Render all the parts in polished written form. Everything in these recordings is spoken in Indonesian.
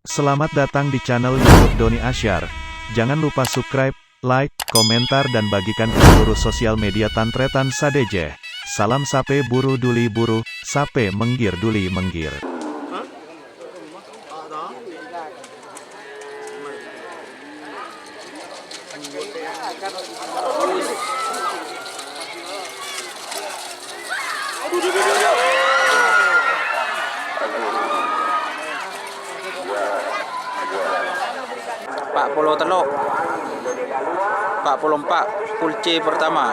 Selamat datang di channel YouTube Doni Asyar. Jangan lupa subscribe, like, komentar dan bagikan ke seluruh sosial media Tantretan Sadeje. Salam sape buru duli buru, sape menggir duli menggir. Pak Polo Telok 44 Pulce pertama.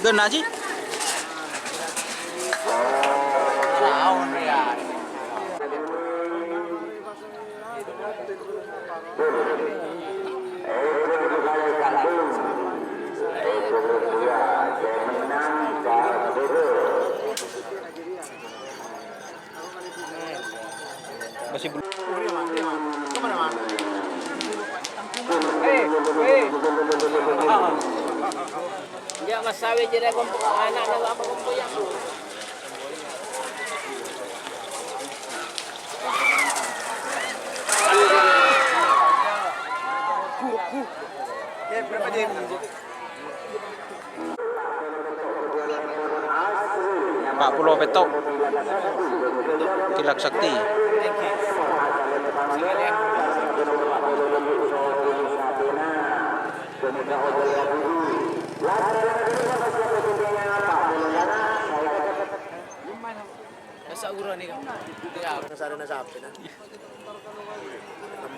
Gana sih? Masih belum. Ya masawi jadi kumpul anak na apa kumpul yang Pak Pulau Petok Kilak Sakti. nasa uro ni Nasari na sabi na.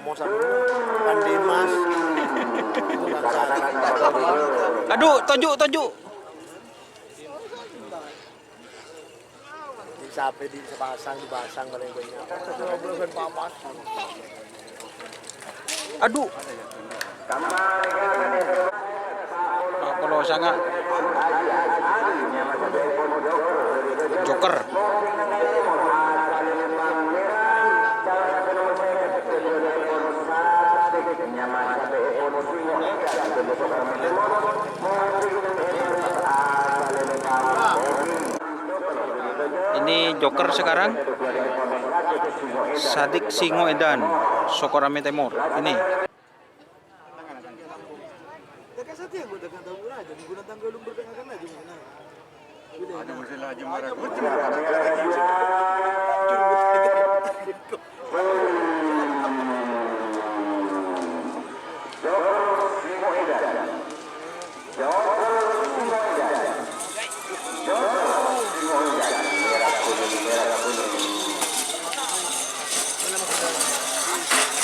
Mo sa Pandimas. Aduh, tojuk. Di sabi di sa basang paling banyak. Belum papas. Aduh. Pak Pulau Sanga Joker. Ini Joker sekarang. Sadik Singo Edan, Sokorame Timur. Ini.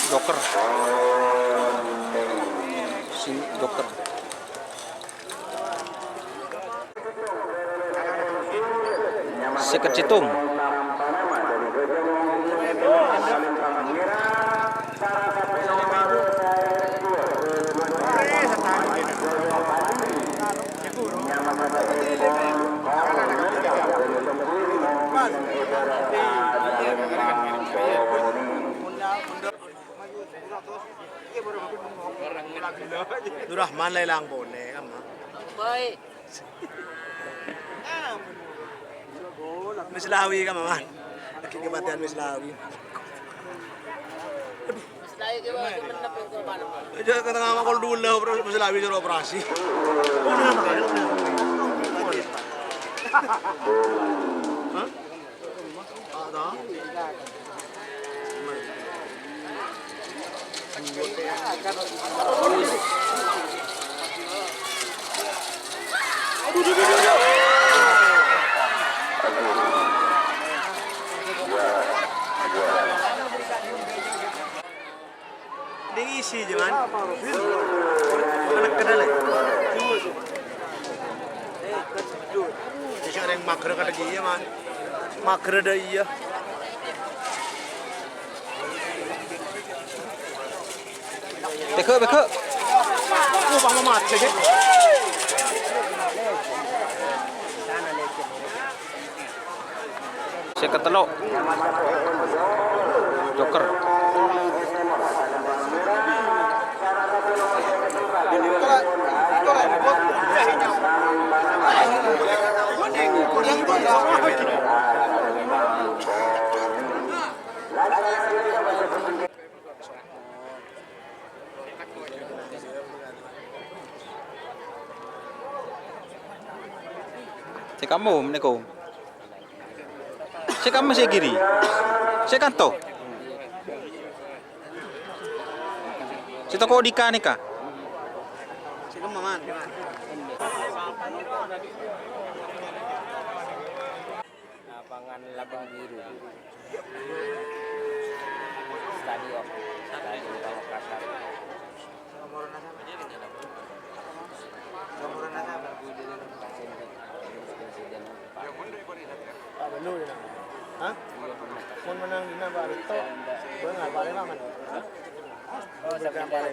Joker. Joker. Seket Citung. Durahman lang po ne kama. baik Mislawi ka man. Nakikibatian Mislawi. Selain itu mana pun korban. Diyan ka nga makol dula bro Mislawi sa operasi. Ha? Ada? Isi jangan. Anak kenal ya. Jadi ada yang makro kata dia man. mager dah iya. Beke, beke. Pang mati deh. Saya ketelok. Joker. Saya kamu meneko. Saya kamu saya kiri. Saya kanto. Saya toko Dika nih kah? Saya kemaman. Lapangan Labang Biru. Stadion Makassar. Pak Benu ya. Hah? Mun menang dina Pak Rito. Beungal balik mah man. Oh, sampai balik.